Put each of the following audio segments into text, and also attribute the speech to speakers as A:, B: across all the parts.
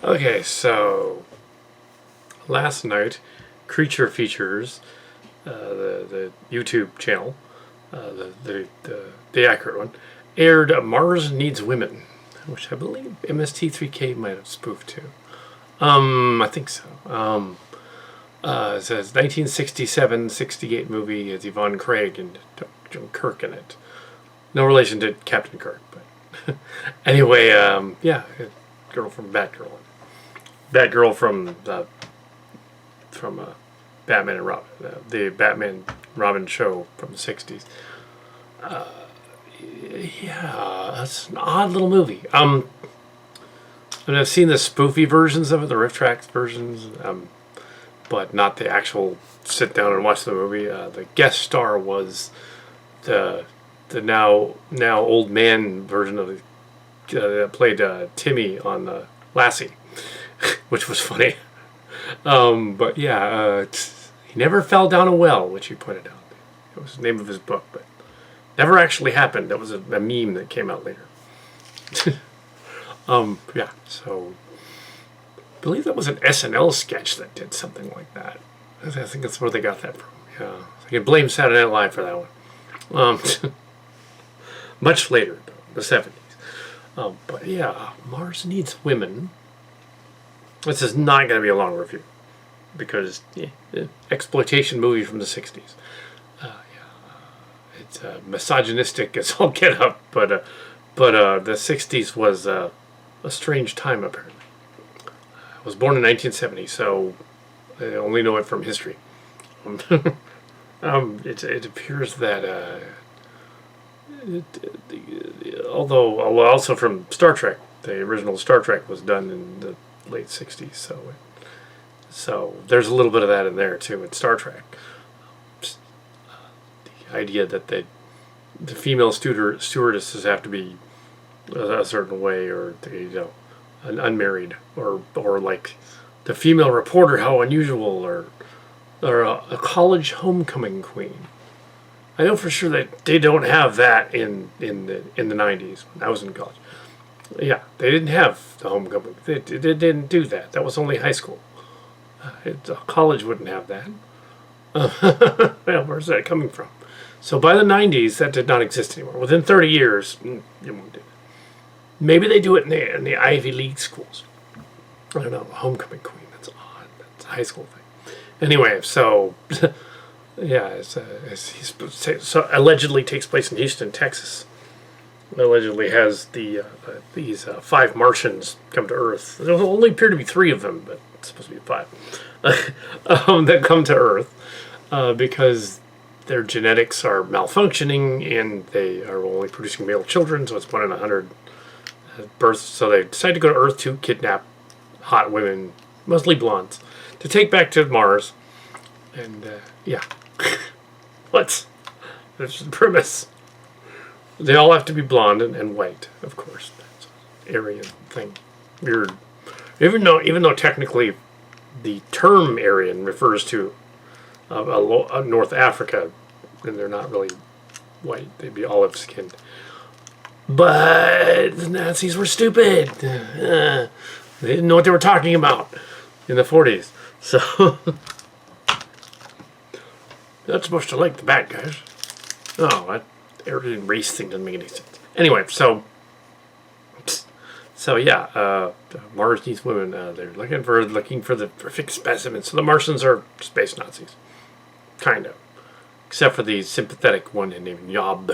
A: Okay, so last night, Creature Features, the YouTube channel, the accurate one, aired Mars Needs Women, which I believe MST3K might have spoofed to. I think so. It says 1967-68 movie has Yvonne Craig and Jim Kirk in it. No relation to Captain Kirk, but anyway, yeah, girl from Batgirl. Batgirl from Batman and Robin, the Batman Robin show from the 60s. Yeah, it's an odd little movie. And I've seen the spoofy versions of it, the riff tracks versions, but not the actual sit down and watch the movie. The guest star was the now old man version of that played Timmy on Lassie, which was funny. But yeah, he never fell down a well, which he pointed out. It was the name of his book, but never actually happened. That was a meme that came out later. Yeah, so I believe that was an SNL sketch that did something like that. I think that's where they got that from. Yeah, I can blame Saturday Night Live for that one. Much later, though, the 70s. But yeah, Mars Needs Women. This is not going to be a long review because exploitation movie from the 60s. Yeah, it's misogynistic as all get up, but the 60s was a strange time apparently. I was born in 1970, so I only know it from history. It appears that although also from Star Trek, the original Star Trek was done in the late 60s, so there's a little bit of that in there too in Star Trek. The idea that the female stewardesses have to be a certain way, or unmarried, or like the female reporter, how unusual, or a college homecoming queen. I know for sure that they don't have that in the 90s when I was in college. Yeah, they didn't have the homecoming. They didn't do that. That was only high school. College wouldn't have that. Well, where's that coming from? So by the 90s, that did not exist anymore. Within 30 years, you won't do it. Maybe they do it in the Ivy League schools. I don't know, homecoming queen. That's odd. That's a high school thing. Anyway, so yeah, so allegedly takes place in Houston, Texas. Allegedly has these 5 Martians come to Earth. There only appear to be 3 of them, but it's supposed to be 5 that come to Earth because their genetics are malfunctioning and they are only producing male children, so it's 1 in 100 births. So they decide to go to Earth to kidnap hot women, mostly blondes, to take back to Mars. And yeah, that's the premise. They all have to be blonde and white, of course. That's an Aryan thing. Weird. Even though technically the term Aryan refers to North Africa, and they're not really white. They'd be olive-skinned. But the Nazis were stupid. They didn't know what they were talking about in the 40s. So not supposed to like the bad guys. Oh, that Aryan race thing doesn't make any sense. Anyway, so yeah, Mars Needs Women. They're looking for the perfect specimen. So the Martians are space Nazis, kind of, except for the sympathetic one named Yob,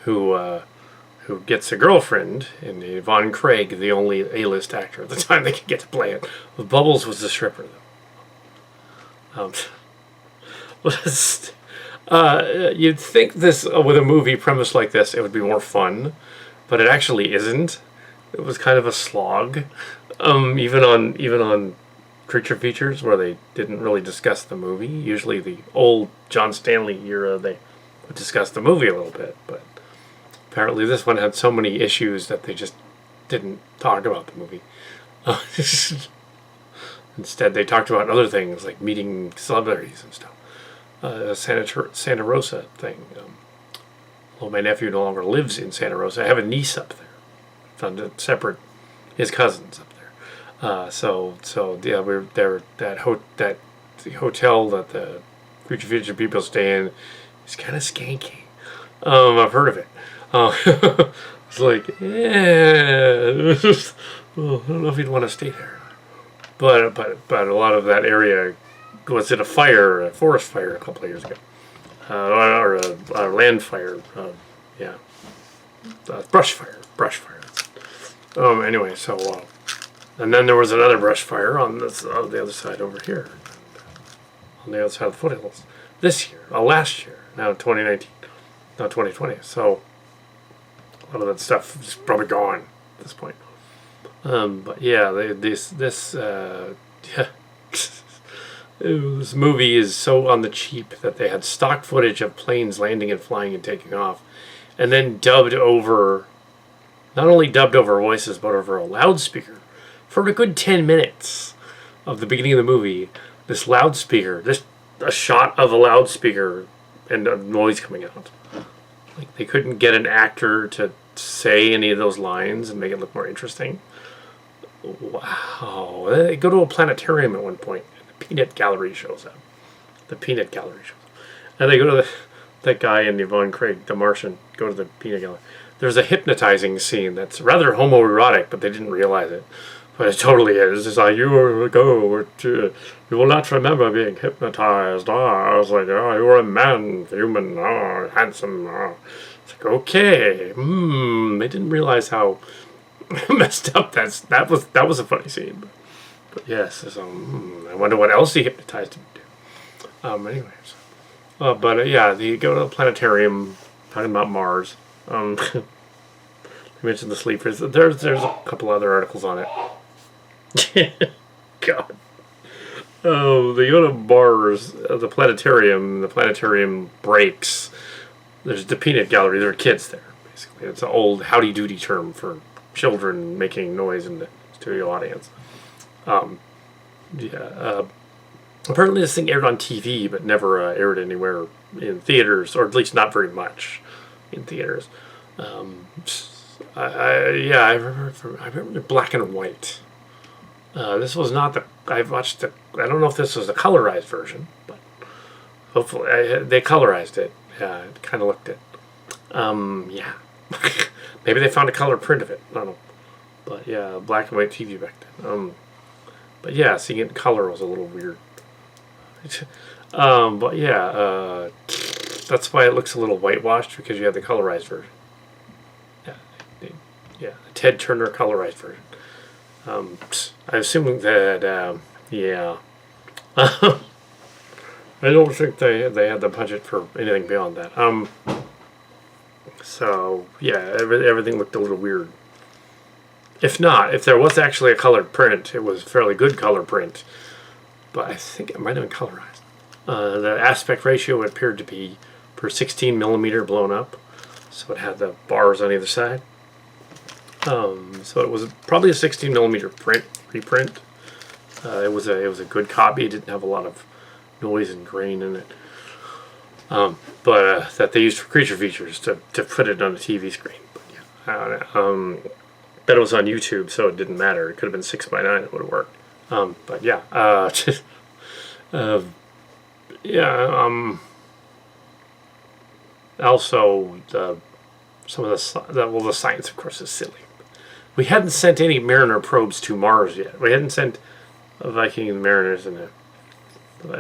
A: who gets a girlfriend, and Yvonne Craig, the only A-list actor at the time they could get to play it. Bubbles was the stripper, though. You'd think this with a movie premise like this, it would be more fun, but it actually isn't. It was kind of a slog, even on Creature Features, where they didn't really discuss the movie. Usually, the old John Stanley era, they would discuss the movie a little bit, but apparently this one had so many issues that they just didn't talk about the movie. Instead, they talked about other things like meeting celebrities and stuff. Santa Rosa thing. Well, my nephew no longer lives in Santa Rosa. I have a niece up there. Found a separate his cousins up there. So yeah, we're there. That the hotel that the creature feature people stay in is kind of skanky. I've heard of it. It's like, yeah, well, I don't know if you'd want to stay there. But a lot of that area was in a forest fire a couple of years ago, or a land fire. Yeah, brush fire. Anyway, and then there was another brush fire on the other side over here, on the other side of the foothills. This year, last year, now 2019, now 2020. So a lot of that stuff is probably gone at this point. But yeah, yeah. This movie is so on the cheap that they had stock footage of planes landing and flying and taking off, and then not only dubbed over voices, but over a loudspeaker for a good 10 minutes of the beginning of the movie. This loudspeaker, a shot of a loudspeaker and a noise coming out. Like, they couldn't get an actor to say any of those lines and make it look more interesting. Wow. They go to a planetarium at one point. The Peanut Gallery shows up. And they go to that guy in Yvonne Craig, the Martian, go to the Peanut Gallery. There's a hypnotizing scene that's rather homoerotic, but they didn't realize it. But it totally is. It's like, you will not remember being hypnotized. I was like, oh, you're a man, human, handsome. It's like, okay. They didn't realize how messed up that was a funny scene. But yes, so I wonder what else he hypnotized him to. Anyways. Yeah, they go to the planetarium, talking about Mars. They mentioned the sleepers. There's a couple other articles on it. God. They go to Mars, the planetarium breaks. There's the peanut gallery. There are kids there, basically. It's an old howdy-doody term for children making noise in the studio audience. Apparently this thing aired on TV, but never aired anywhere in theaters, or at least not very much in theaters. I remember the black and white. This was not I don't know if this was the colorized version, but hopefully they colorized it. Yeah, it kind of looked it. Yeah. Maybe they found a color print of it. I don't know. But yeah, black and white TV back then. But yeah, seeing it in color was a little weird. But yeah, that's why it looks a little whitewashed, because you have the colorized version. Yeah, the Ted Turner colorized version. I assume that, yeah. I don't think they had the budget for anything beyond that. So, yeah, everything looked a little weird. If there was actually a colored print, it was a fairly good color print. But I think it might have been colorized. The aspect ratio appeared to be per 16 millimeter blown up. So it had the bars on either side. So it was probably a 16 millimeter reprint. It was a good copy. It didn't have a lot of noise and grain in it. But that they used for creature features to put it on a TV screen. But yeah, but it was on YouTube, so it didn't matter. It could have been 6:9. It would have worked. But yeah, yeah. Also, some of the science, of course, is silly. We hadn't sent any Mariner probes to Mars yet. We hadn't sent Viking and Mariners in it.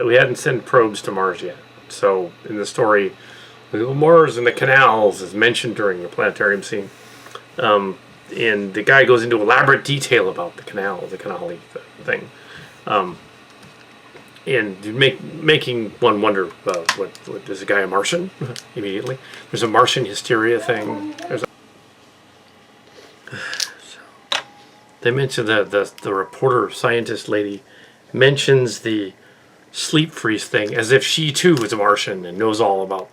A: We hadn't sent probes to Mars yet. So in the story, Mars and the canals is mentioned during the planetarium scene. And the guy goes into elaborate detail about the canal thing. And making one wonder, what is the guy a Martian? Immediately. There's a Martian hysteria thing. They mentioned the reporter scientist lady mentions the sleep freeze thing as if she too is a Martian and knows all about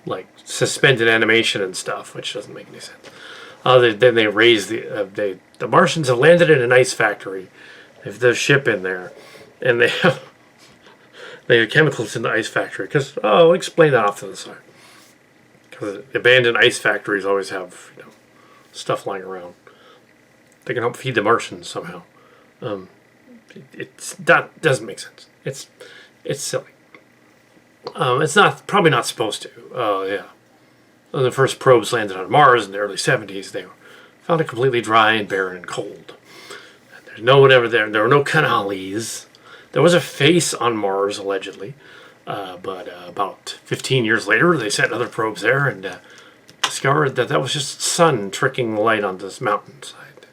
A: like suspended animation and stuff, which doesn't make any sense. Then they raise the Martians have landed in an ice factory. They have the ship in there, and they have chemicals in the ice factory. Because I'll explain that off to the side. Because abandoned ice factories always have stuff lying around. they can help feed the Martians somehow. It's that doesn't make sense. It's silly. It's probably not supposed to. Oh yeah. When the first probes landed on Mars in the early 70s, they found it completely dry and barren and cold. There's no one ever there. There were no canales. There was a face on Mars, allegedly. But about 15 years later, they sent other probes there and discovered that was just sun tricking the light onto this mountainside.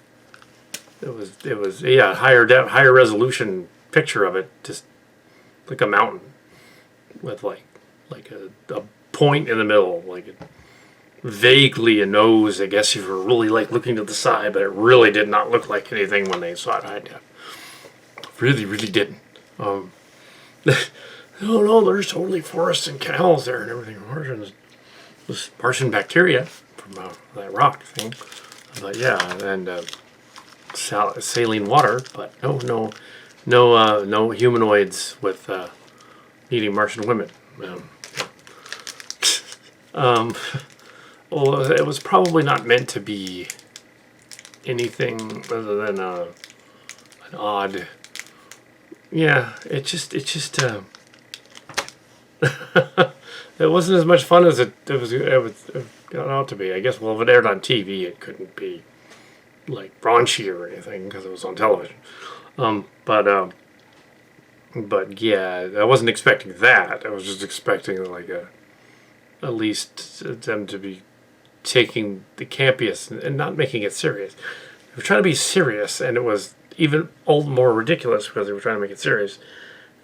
A: It was higher resolution picture of it, just like a mountain with like a point in the middle, like vaguely a nose, I guess, if you were really like looking to the side, but it really did not look like anything when they saw it high def. Really, really didn't. Oh no, there's totally forests and canals there and everything. Martian was Martian bacteria from that rock thing, but yeah, and saline water, but no humanoids with needing Martian women. Well, it was probably not meant to be anything other than an odd. Yeah, it just it wasn't as much fun as it got out to be. I guess, well, if it aired on TV, it couldn't be like raunchy or anything because it was on television. But yeah, I wasn't expecting that. I was just expecting like at least them to be taking the campiest and not making it serious. They were trying to be serious, and it was even all the more ridiculous because they were trying to make it serious.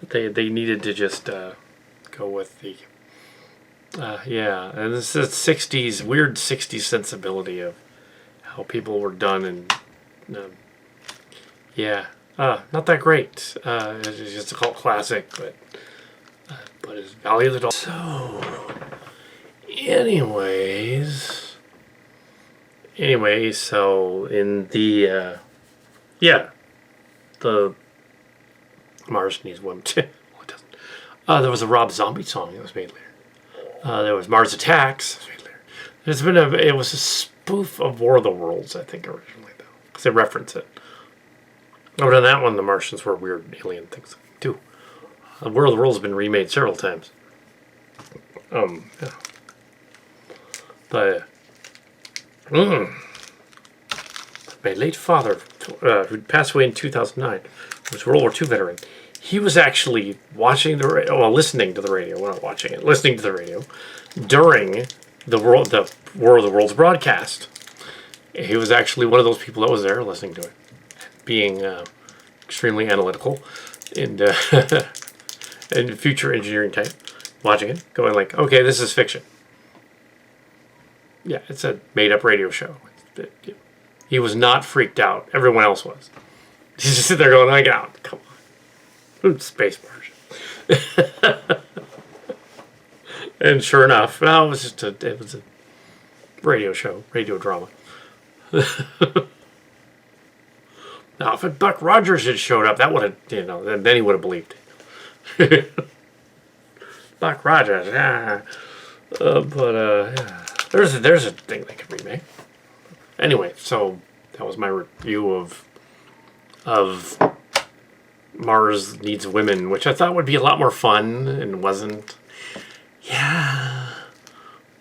A: They needed to just go with the and this is 60s weird 60s sensibility of how people were done, and not that great. It's just a cult classic, but it's Valley of the Dolls. So, so in the the Mars needs women. Well, it doesn't. There was a Rob Zombie song that was made later. There was Mars Attacks. It was a spoof of War of the Worlds, I think, originally, though, because they reference it. Other than that one, the Martians were weird alien things too. War of the Worlds has been remade several times. But my late father, who passed away in 2009, was a World War II veteran. He was actually listening to the radio. Well, not watching it, listening to the radio during the War of the Worlds broadcast. He was actually one of those people that was there listening to it, being extremely analytical and and future engineering type, watching it, going like, okay, this is fiction. Yeah, it's a made-up radio show. He was not freaked out. Everyone else was. He's just sitting there going, like, oh, come on. Space Martian. And sure enough, it was a radio show, radio drama. Now, if Buck Rogers had showed up, that would have, then he would have believed it. Buck Rogers, yeah. There's a thing they could remake. Anyway, so that was my review of Mars Needs Women, which I thought would be a lot more fun and wasn't. Yeah.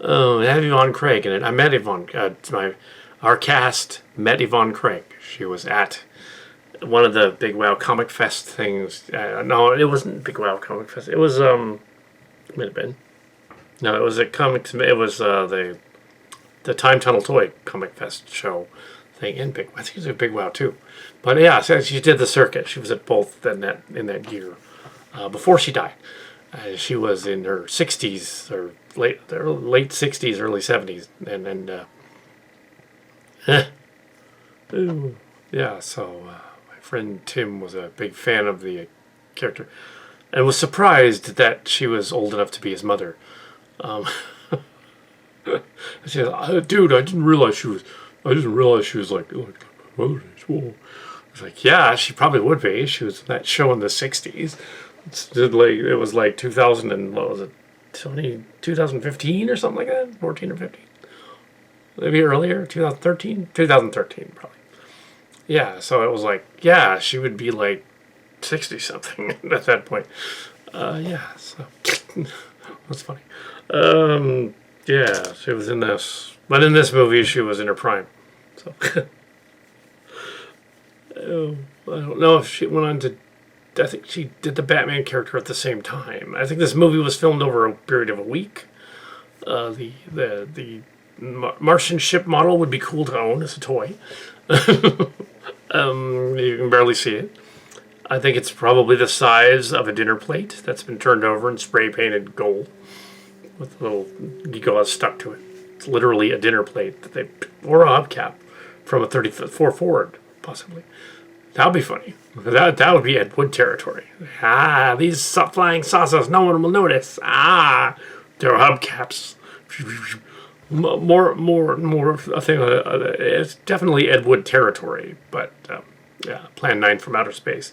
A: Oh, it had Yvonne Craig in it. I met Yvonne. Our cast met Yvonne Craig. She was at one of the Big Wow Comic Fest things. No, it wasn't Big Wow Comic Fest. It was might have been. No, it was a comics. It was the Time Tunnel Toy Comic Fest show thing in Big. I think it was a Big Wow too. But yeah, so she did the circuit. She was at both in that year before she died. She was in her 60s or late 60s, early 70s, yeah. So my friend Tim was a big fan of the character, and was surprised that she was old enough to be his mother. She said, "Dude, I didn't realize she was like my mother." I was like, "Yeah, she probably would be. She was in that show in the '60s. It was like 2000 and what was it, 2015 or something like that, 14 or 15, maybe earlier, 2013 probably. Yeah, so it was like, yeah, she would be like 60 something at that point. Yeah, so that's funny. Yeah, she was in this, but in this movie, she was in her prime. So oh, I don't know if she went on to. I think she did the Batman character at the same time. I think this movie was filmed over a period of a week. The Martian ship model would be cool to own as a toy. You can barely see it. I think it's probably the size of a dinner plate that's been turned over and spray painted gold with a little gauze stuck to it. It's literally a dinner plate that they or a hubcap from a 34 Ford, possibly. That would be funny. That would be Ed Wood territory. Ah, these flying saucers, no one will notice. Ah, they're hubcaps. More. I think it's definitely Ed Wood territory, but yeah, Plan 9 from outer space.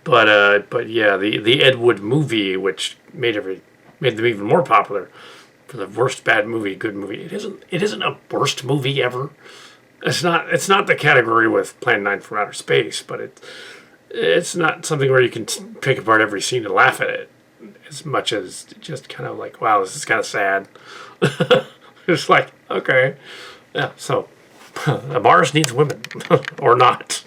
A: But yeah, the Ed Wood movie, which made them even more popular for the worst bad movie, good movie. It isn't a worst movie ever. It's not the category with Plan 9 from outer space, but it's not something where you can pick apart every scene and laugh at it as much as just kind of like, wow, this is kind of sad. It's like, okay, yeah. So Mars needs women or not.